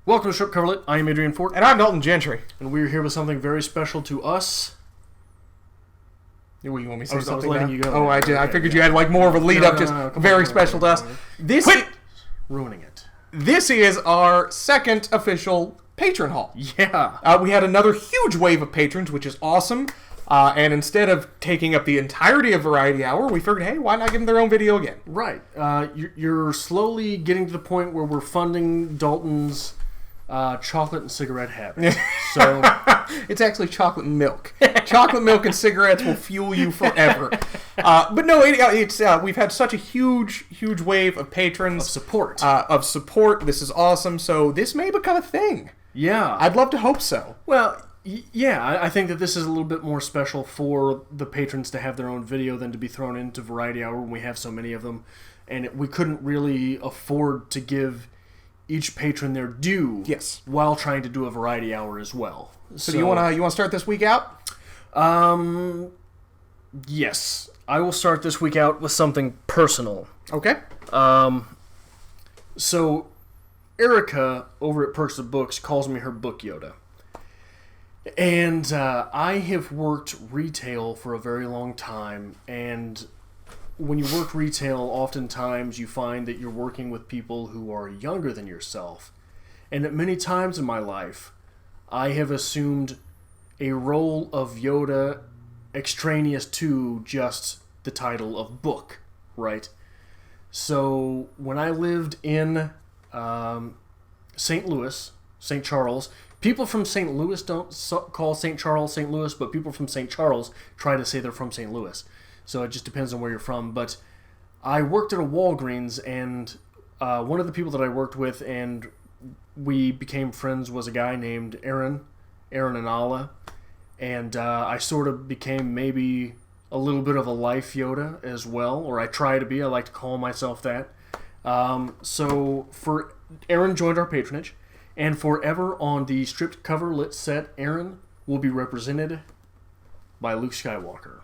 Welcome to Strip Cover Lit. I am Adrian Fort. And I'm Dalton Gentry. And we're here with something very special to us. What, you want me to say something? I was letting you go. Oh, I did. Okay, I figured you had like more of a lead up, just very special to us. Quit ruining it. This is our second official Patron Haul. Yeah. We had another huge wave of patrons, which is awesome. And instead of taking up the entirety of Variety Hour, we figured, hey, why not give them their own video again? Right. You're slowly getting to the point where we're funding Dalton's chocolate and cigarette habit. So it's actually chocolate and milk. Chocolate milk and cigarettes will fuel you forever. But no, it's we've had such a huge wave of patrons. Of support. This is awesome. So this may become a thing. Yeah. I'd love to hope so. Well, yeah, I think that this is a little bit more special for the patrons to have their own video than to be thrown into Variety Hour when we have so many of them. And we couldn't really afford to give each patron their due, yes, while trying to do a Variety Hour as well. So you want to start this week out? Yes, I will start this week out with something personal. Okay. So Erika over at Perks of Books calls me her book Yoda, and I have worked retail for a very long time, and when you work retail, oftentimes you find that you're working with people who are younger than yourself. And at many times in my life, I have assumed a role of Yoda extraneous to just the title of book, right? So when I lived in St. Louis, St. Charles, people from St. Louis don't call St. Charles St. Louis, but people from St. Charles try to say they're from St. Louis. So it just depends on where you're from. But I worked at a Walgreens, and one of the people that I worked with and we became friends was a guy named Aaron Anala. And I sort of became maybe a little bit of a life Yoda as well, or I try to be. I like to call myself that. So for Aaron joined our patronage, and forever on the Stripped Cover Lit set, Aaron will be represented by Luke Skywalker.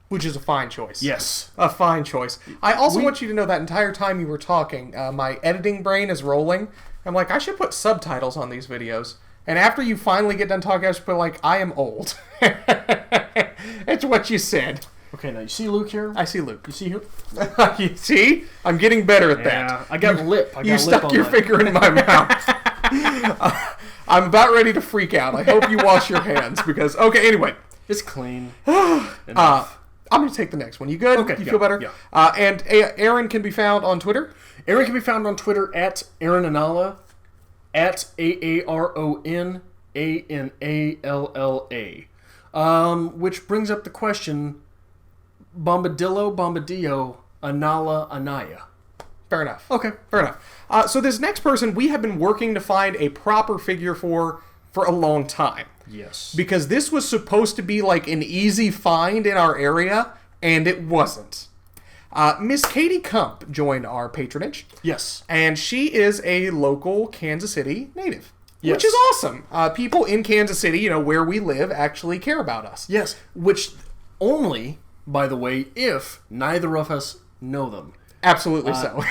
Which is a fine choice. Yes. A fine choice. I also want you to know that entire time you were talking, my editing brain is rolling. I'm like, I should put subtitles on these videos. And after you finally get done talking, I should put like, I am old. It's what you said. Okay, now you see Luke here? I see Luke. You see who? You see? I'm getting better at that. I got lip. You stuck your finger in my mouth. I'm about ready to freak out. I hope you wash your hands because, okay, anyway. It's clean. I'm going to take the next one. You good? Okay. You feel better? Yeah. And Aaron can be found on Twitter? Aaron can be found on Twitter at Aaron Anala, at AARON ANALLA. Which brings up the question, Bombadillo, Anala, Anaya. Fair enough. Okay. Fair enough. So this next person, we have been working to find a proper figure for a long time. Yes. Because this was supposed to be like an easy find in our area, and it wasn't. Miss Katie Kump joined our patronage. Yes. And she is a local Kansas City native. Yes. Which is awesome. People in Kansas City, where we live, actually care about us. Yes. Which only, by the way, if neither of us know them. Absolutely so.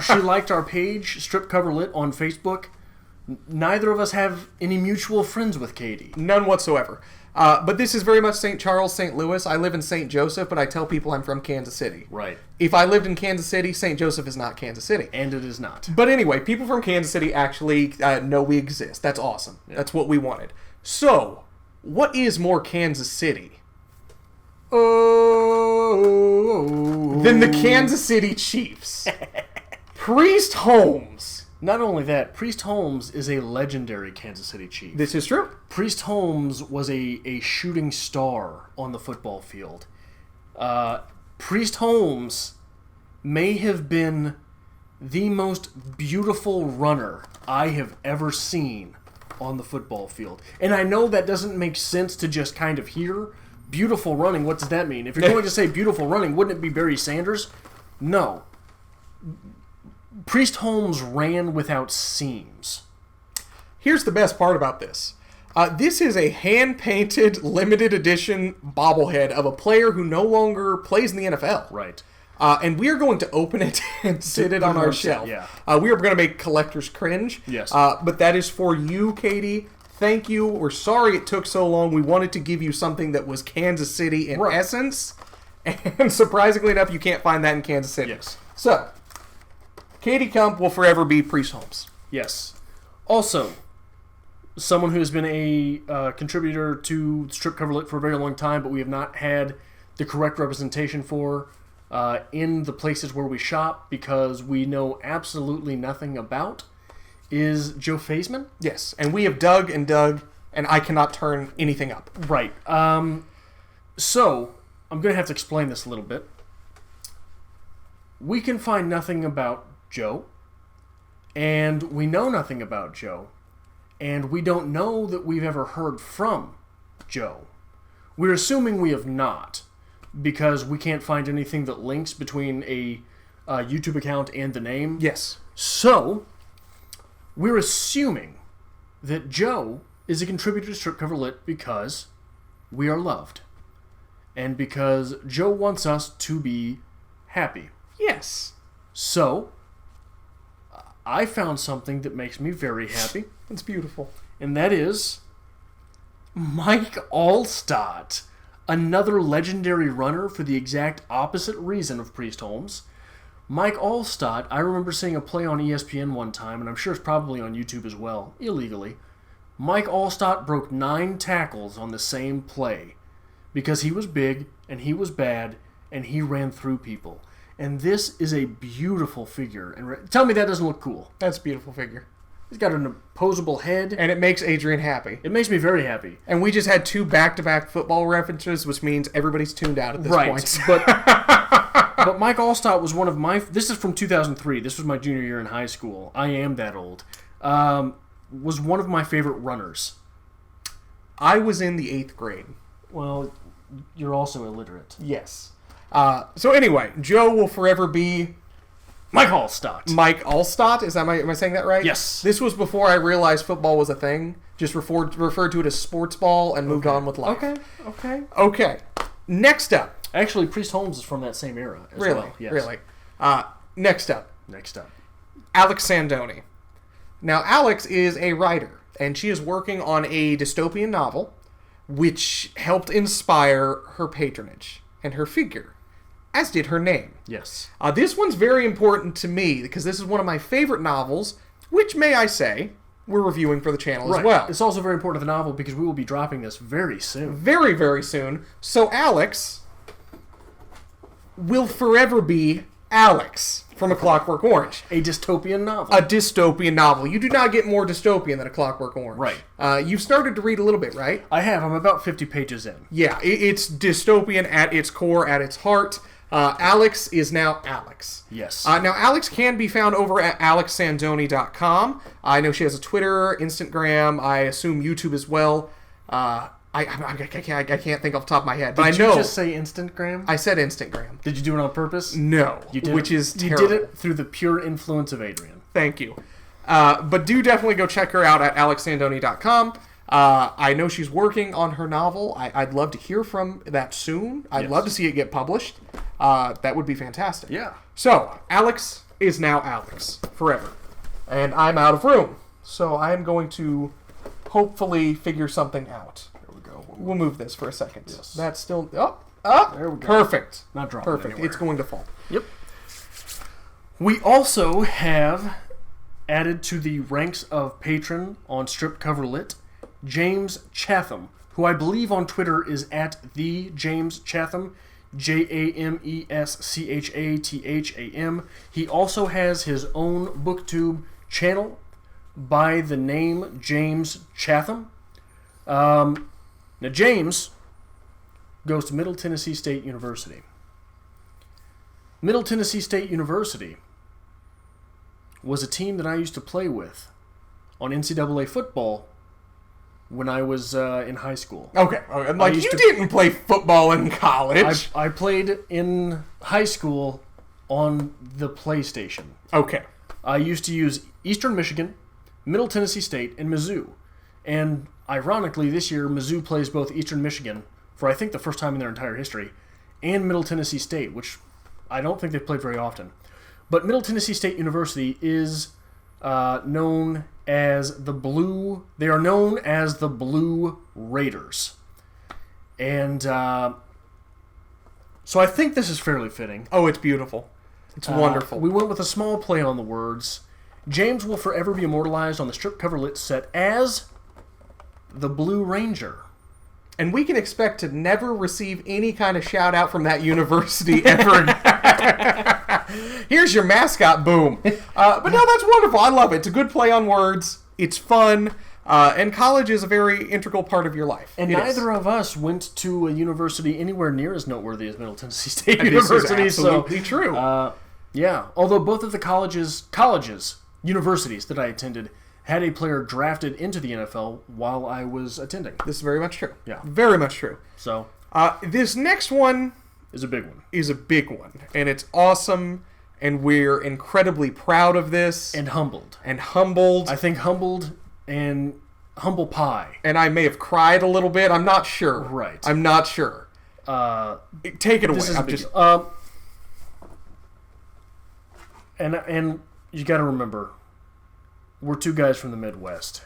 She liked our page, Strip Cover Lit, on Facebook. Neither of us have any mutual friends with Katie. None whatsoever. But this is very much St. Charles, St. Louis. I live in St. Joseph, but I tell people I'm from Kansas City. Right. If I lived in Kansas City, St. Joseph is not Kansas City. And it is not. But anyway, people from Kansas City actually know we exist. That's awesome. Yeah. That's what we wanted. So, what is more Kansas City than the Kansas City Chiefs? Priest Holmes. Not only that, Priest Holmes is a legendary Kansas City Chief. This is true. Priest Holmes was a shooting star on the football field. Priest Holmes may have been the most beautiful runner I have ever seen on the football field. And I know that doesn't make sense to just kind of hear. Beautiful running, what does that mean? If you're going to say beautiful running, wouldn't it be Barry Sanders? No. Priest Holmes ran without seams. Here's the best part about this. This is a hand-painted, limited edition bobblehead of a player who no longer plays in the NFL. Right. And we are going to open it and sit it on our shelf. Yeah. We are going to make collectors cringe. Yes. But that is for you, Katie. Thank you. We're sorry it took so long. We wanted to give you something that was Kansas City in essence. And surprisingly enough, you can't find that in Kansas City. Yes. So, Katie Kump will forever be Priest Holmes. Yes. Also, someone who has been a contributor to Strip Coverlet for a very long time, but we have not had the correct representation for in the places where we shop because we know absolutely nothing about, is Joe Faisman. Yes, and we have dug, and I cannot turn anything up. Right. So, I'm going to have to explain this a little bit. We can find nothing about Joe, and we know nothing about Joe, and we don't know that we've ever heard from Joe. We're assuming we have not, because we can't find anything that links between a YouTube account and the name. Yes. So, we're assuming that Joe is a contributor to Strip Cover Lit because we are loved. And because Joe wants us to be happy. Yes. So, I found something that makes me very happy. It's beautiful. And that is Mike Allstott, another legendary runner for the exact opposite reason of Priest Holmes. Mike Allstott, I remember seeing a play on ESPN one time, and I'm sure it's probably on YouTube as well, illegally. Mike Allstott broke 9 tackles on the same play because he was big, and he was bad, and he ran through people. And this is a beautiful figure. And tell me that doesn't look cool. That's a beautiful figure. He's got an opposable head. And it makes Adrian happy. It makes me very happy. And we just had 2 back-to-back football references, which means everybody's tuned out at this point. But Mike Allstott was one of my... This is from 2003. This was my junior year in high school. I am that old. Was one of my favorite runners. I was in the 8th grade. Well, you're also illiterate. Yes. So anyway, Joe will forever be... Mike Allstott. Mike Allstott? Am I saying that right? Yes. This was before I realized football was a thing. Just referred to it as sports ball and moved on with life. Okay. Next up. Actually, Priest Holmes is from that same era as well. Yes. Really? Next up. Alex Sandoni. Now, Alex is a writer, and she is working on a dystopian novel, which helped inspire her patronage and her figure, as did her name. Yes. This one's very important to me, because this is one of my favorite novels, which, may I say, we're reviewing for the channel as well. It's also very important to the novel, because we will be dropping this very soon. Very, very soon. So Alex will forever be Alex from A Clockwork Orange. A dystopian novel. A dystopian novel. You do not get more dystopian than A Clockwork Orange. Right. You've started to read a little bit, right? I have. I'm about 50 pages in. Yeah, it's dystopian at its core, at its heart. Alex is now Alex. Yes. Now, Alex can be found over at alexsandoni.com. I know she has a Twitter, Instagram, I assume YouTube as well. I can't think off the top of my head, but I know. Did you just say Instagram? I said Instagram. Did you do it on purpose? No, you did which is terrible. You did it through the pure influence of Adrian. Thank you. But do definitely go check her out at alexsandoni.com. I know she's working on her novel. I'd love to hear from that soon. I'd love to see it get published. That would be fantastic. Yeah. So, Alex is now Alex forever. And I'm out of room. So I'm going to hopefully figure something out. We'll move this for a second. Yes. That's still... Oh! There we go. Perfect. Not dropping Perfect. anywhere. It's going to fall. Yep. We also have added to the ranks of patron on Strip Cover Lit, James Chatham, who I believe on Twitter is at the James Chatham, JamesChatham. He also has his own BookTube channel by the name James Chatham. Now, James goes to Middle Tennessee State University. Middle Tennessee State University was a team that I used to play with on NCAA football when I was in high school. Okay. Like, you didn't play football in college. I played in high school on the PlayStation. Okay. I used to use Eastern Michigan, Middle Tennessee State, and Mizzou. And ironically, this year, Mizzou plays both Eastern Michigan, for I think the first time in their entire history, and Middle Tennessee State, which I don't think they've played very often. But Middle Tennessee State University is known as the Blue... They are known as the Blue Raiders. And so I think this is fairly fitting. Oh, it's beautiful. It's wonderful. We went with a small play on the words. James will forever be immortalized on the strip cover lit set as the Blue Ranger. And we can expect to never receive any kind of shout out from that university ever again. Here's your mascot, boom. But no, that's wonderful. I love it. It's a good play on words. It's fun. And college is a very integral part of your life. And neither of us went to a university anywhere near as noteworthy as Middle Tennessee State University. This is absolutely true. Yeah. Although both of the universities that I attended had a player drafted into the NFL while I was attending. This is very much true. Yeah. Very much true. So this next one is a big one. And it's awesome, and we're incredibly proud of this. And humbled. I think humbled and humble pie. And I may have cried a little bit. I'm not sure. Right. I'm not sure. Take it away. This is and you got to remember, we're two guys from the Midwest.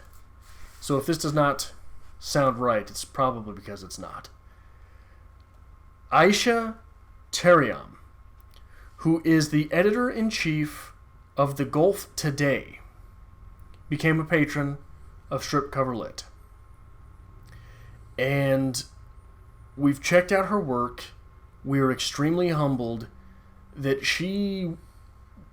So if this does not sound right, it's probably because it's not. Aisha Tariam, who is the editor-in-chief of The Gulf Today, became a patron of Strip Cover Lit. And we've checked out her work. We are extremely humbled that she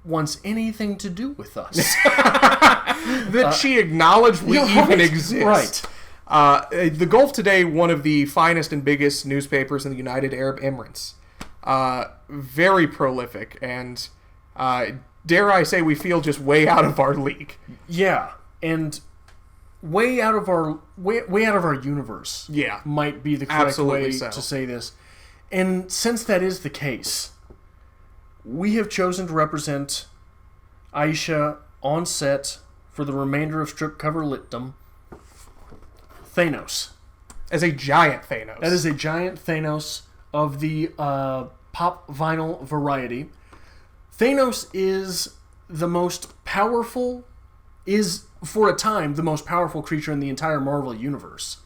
wants anything to do with us. That she acknowledged we even exist. Right. The Gulf Today, one of the finest and biggest newspapers in the United Arab Emirates. Very prolific, and dare I say, we feel just way out of our league. Yeah, and way out of our universe. Yeah, might be the correct way so. to say this. And since that is the case, we have chosen to represent Aisha on set for the remainder of Strip Cover Litdom. Thanos. As a giant Thanos. That is a giant Thanos of the pop vinyl variety. Thanos is the most powerful, is for a time the most powerful creature in the entire Marvel universe,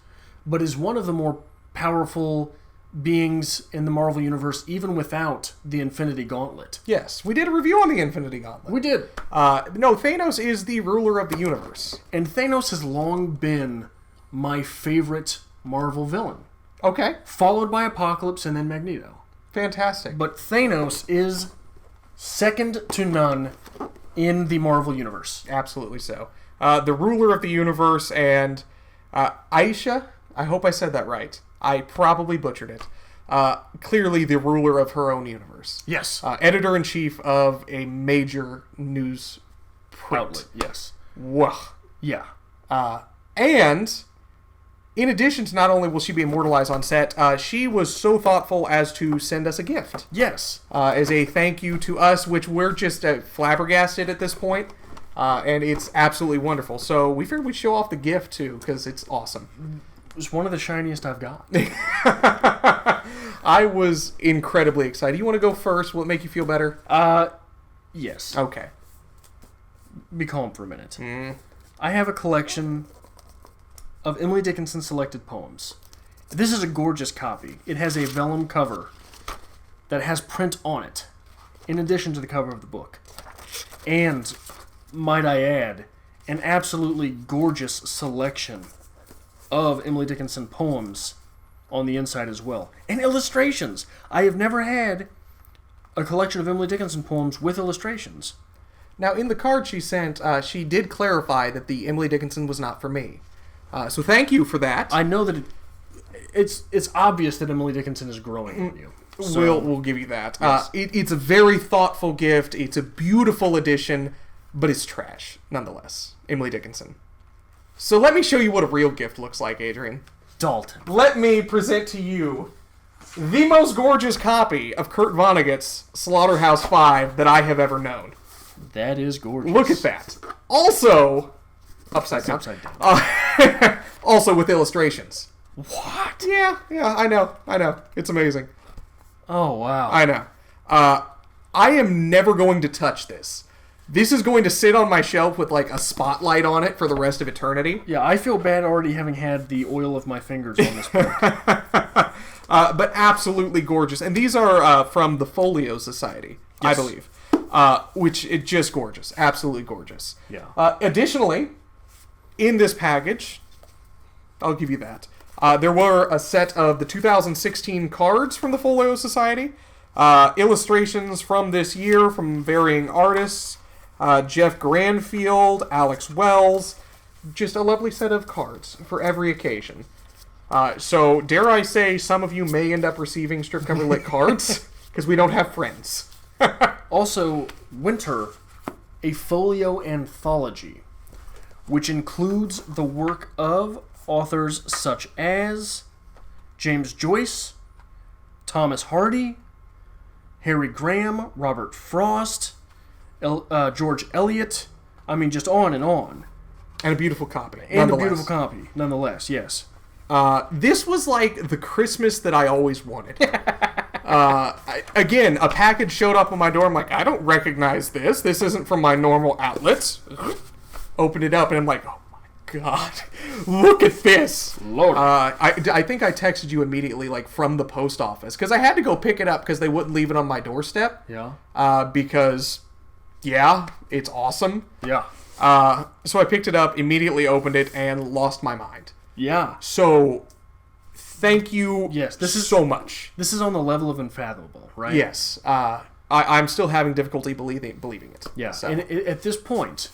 but is one of the more powerful beings in the Marvel universe even without the Infinity Gauntlet. Yes, we did a review on the Infinity Gauntlet. We did. No, Thanos is the ruler of the universe. And Thanos has long been my favorite Marvel villain. Okay. Followed by Apocalypse and then Magneto. Fantastic. But Thanos is second to none in the Marvel universe. Absolutely so. The ruler of the universe, and Aisha, I hope I said that right. I probably butchered it. Clearly the ruler of her own universe. Yes. Editor-in-chief of a major news outlet. Yes. Whoa. Yeah. And in addition to not only will she be immortalized on set, she was so thoughtful as to send us a gift. Yes. As a thank you to us, which we're just flabbergasted at this point. And it's absolutely wonderful. So we figured we'd show off the gift, too, because it's awesome. It was one of the shiniest I've got. I was incredibly excited. You want to go first? Will it make you feel better? Yes. Okay. Be calm for a minute. I have a collection of Emily Dickinson selected poems. This is a gorgeous copy. It has a vellum cover that has print on it, in addition to the cover of the book. And, might I add, an absolutely gorgeous selection of Emily Dickinson poems on the inside as well. And illustrations. I have never had a collection of Emily Dickinson poems with illustrations. Now, in the card she sent, she did clarify that the Emily Dickinson was not for me. So thank you for that. I know that it's obvious that Emily Dickinson is growing on you. So, we'll give you that. Yes. It's a very thoughtful gift. It's a beautiful edition, but it's trash, nonetheless. Emily Dickinson. So let me show you what a real gift looks like, Adrian. Dalton. Let me present to you the most gorgeous copy of Kurt Vonnegut's Slaughterhouse-5 that I have ever known. That is gorgeous. Look at that. Also, upside down. Upside down. Also with illustrations. What? Yeah, I know. It's amazing. Oh, wow. I know. I am never going to touch this. This is going to sit on my shelf with like a spotlight on it for the rest of eternity. Yeah, I feel bad already having had the oil of my fingers on this book. But absolutely gorgeous. And these are from the Folio Society, yes. I believe. Which is just gorgeous. Absolutely gorgeous. Yeah. Additionally, in this package, I'll give you that. There were a set of the 2016 cards from the Folio Society. Illustrations from this year from varying artists. Jeff Granfield, Alex Wells. Just a lovely set of cards for every occasion. So, dare I say, some of you may end up receiving strip cover lit cards, because we don't have friends. Also, Winter, a folio anthology, which includes the work of authors such as James Joyce, Thomas Hardy, Harry Graham, Robert Frost, George Eliot. I mean, just on and on. And a beautiful copy. And a beautiful copy, nonetheless, yes. This was like the Christmas that I always wanted. Again, a package showed up on my door. I'm like, I don't recognize this. This isn't from my normal outlets. Opened it up, and I'm like, oh my god, look at this. Lord. I think I texted you immediately, like, from the post office, because I had to go pick it up because they wouldn't leave it on my doorstep. Yeah. Because, yeah, it's awesome. Yeah. So I picked it up, immediately opened it, and lost my mind. Yeah. So, thank you so much. This is on the level of unfathomable, right? Yes. I'm still having difficulty believing it. Yeah. So. And at this point,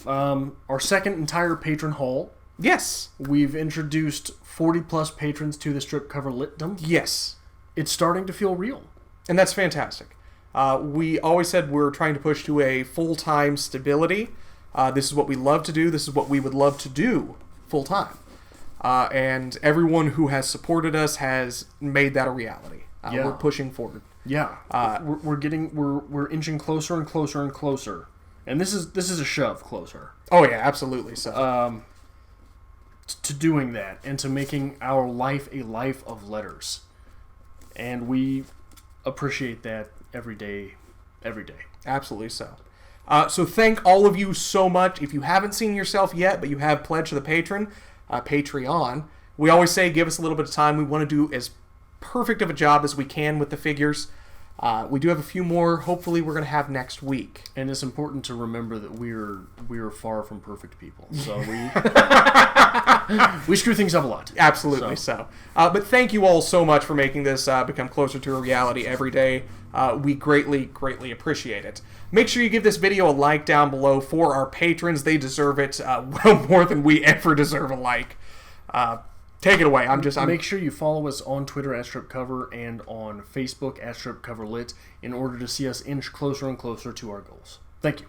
our second entire patron haul. Yes. We've introduced 40-plus patrons to the strip cover litdom. Yes. It's starting to feel real. And that's fantastic. We always said we're trying to push to a full-time stability. This is what we love to do. This is what we would love to do full-time. And everyone who has supported us has made that a reality. Yeah. We're pushing forward. Yeah. We're inching closer and closer and closer. And this is a shove closer. Oh yeah, absolutely so. To doing that and to making our life a life of letters. And we appreciate that every day. Absolutely so. So thank all of you so much. If you haven't seen yourself yet, but you have pledged to the Patreon, we always say give us a little bit of time. We want to do as perfect of a job as we can with the figures. We do have a few more, hopefully, we're going to have next week. And it's important to remember that we're far from perfect people. So we screw things up a lot. Absolutely so. But thank you all so much for making this become closer to a reality every day. We greatly, greatly appreciate it. Make sure you give this video a like down below for our patrons. They deserve it well more than we ever deserve a like. Take it away. Make sure you follow us on Twitter at StripCover and on Facebook at StripCoverLit in order to see us inch closer and closer to our goals. Thank you.